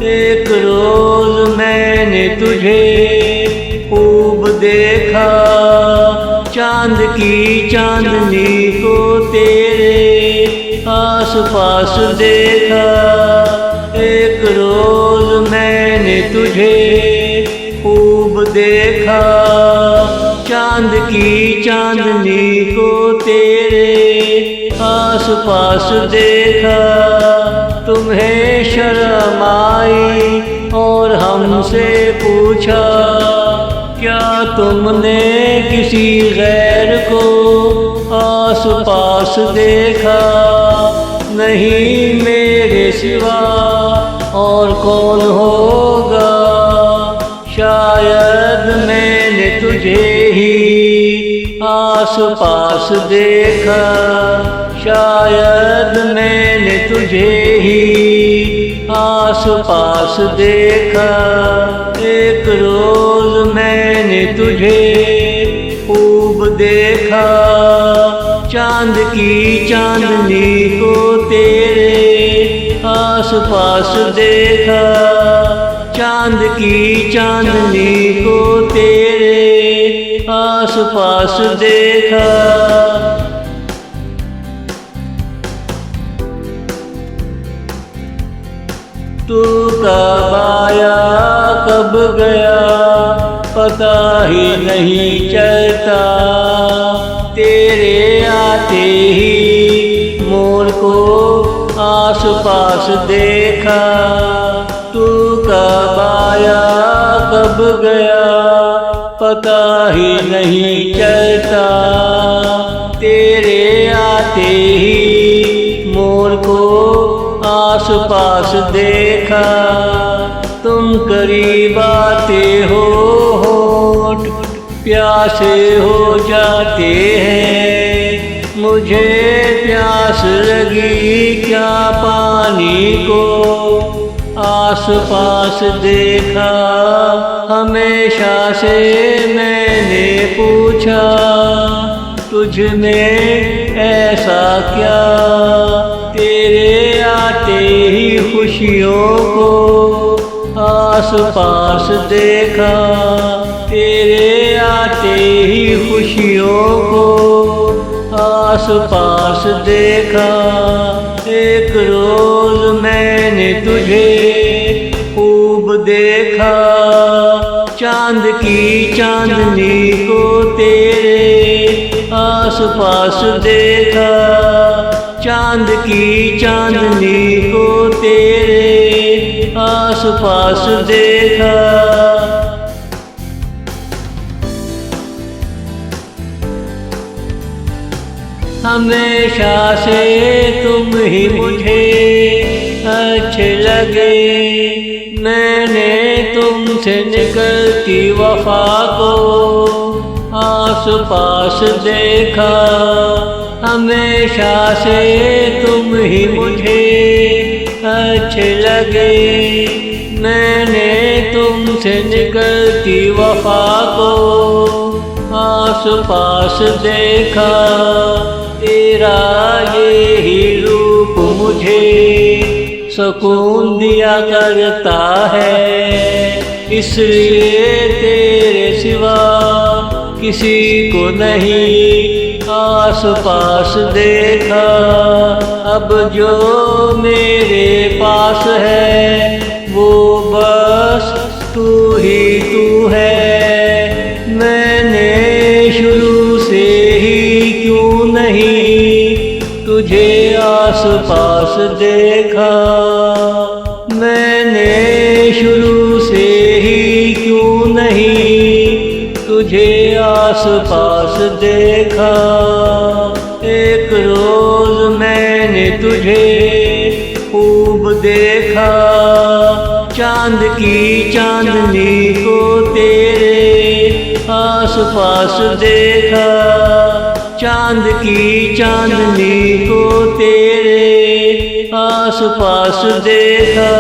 एक रोज मैंने तुझे खूब देखा, चांद की चांदनी को तेरे आस पास देखा। एक रोज मैंने तुझे खूब देखा, चांद की चांदनी को तेरे आस पास देखा। तुम्हें शर्म आई और हमसे पूछा, क्या तुमने किसी गैर को आस पास देखा? नहीं मेरे सिवा और कौन होगा, शायद मैंने तुझे ही आस पास देखा, शायद मैंने तुझे ही आस पास देखा। एक रोज मैंने तुझे खूब देखा, चांद की चांदनी को तेरे आस पास देखा, चांद की चांदनी को तेरे आस पास देखा। तू कब आया कब गया पता ही नहीं चलता, तेरे आते ही मोर को आस पास देखा। तू कब आया कब गया पता ही नहीं चलता, तेरे आते ही मोर को आस पास देखा। तुम करीब आते हो होठ प्यासे हो जाते हैं, मुझे प्यास लगी क्या पानी को आस पास देखा। हमेशा से मैंने पूछा, तुझ में ऐसा क्या, तेरे आते ही खुशियों को आस पास देखा, तेरे आते ही खुशियों को आस पास देखा। एक रोज मैंने तुझे खूब देखा, चांद की चांदनी को तेरे आस पास देखा, चांद की चांदनी को तेरे आस पास देखा। हमेशा से तुम ही मुझे अच्छे लगे, मैंने तुमसे निकलती वफा को आस पास देखा। हमेशा से तुम ही मुझे अच्छे लगे, मैंने तुमसे निकलती वफा को आस पास देखा। तेरा ये ही रूप मुझे सुकून दिया करता है, इसलिए तेरे सिवा किसी को नहीं आस पास देखा। अब जो मेरे पास है वो बस तू ही तू है, मैंने शुरू से ही क्यों नहीं तुझे आस पास देखा, मैंने शुरू से ही क्यों नहीं तुझे आस पास देखा। एक रोज मैंने तुझे खूब देखा, चांद की चांदनी को तेरे आस पास देखा, चांद की चांदनी को तेरे आस पास देखा।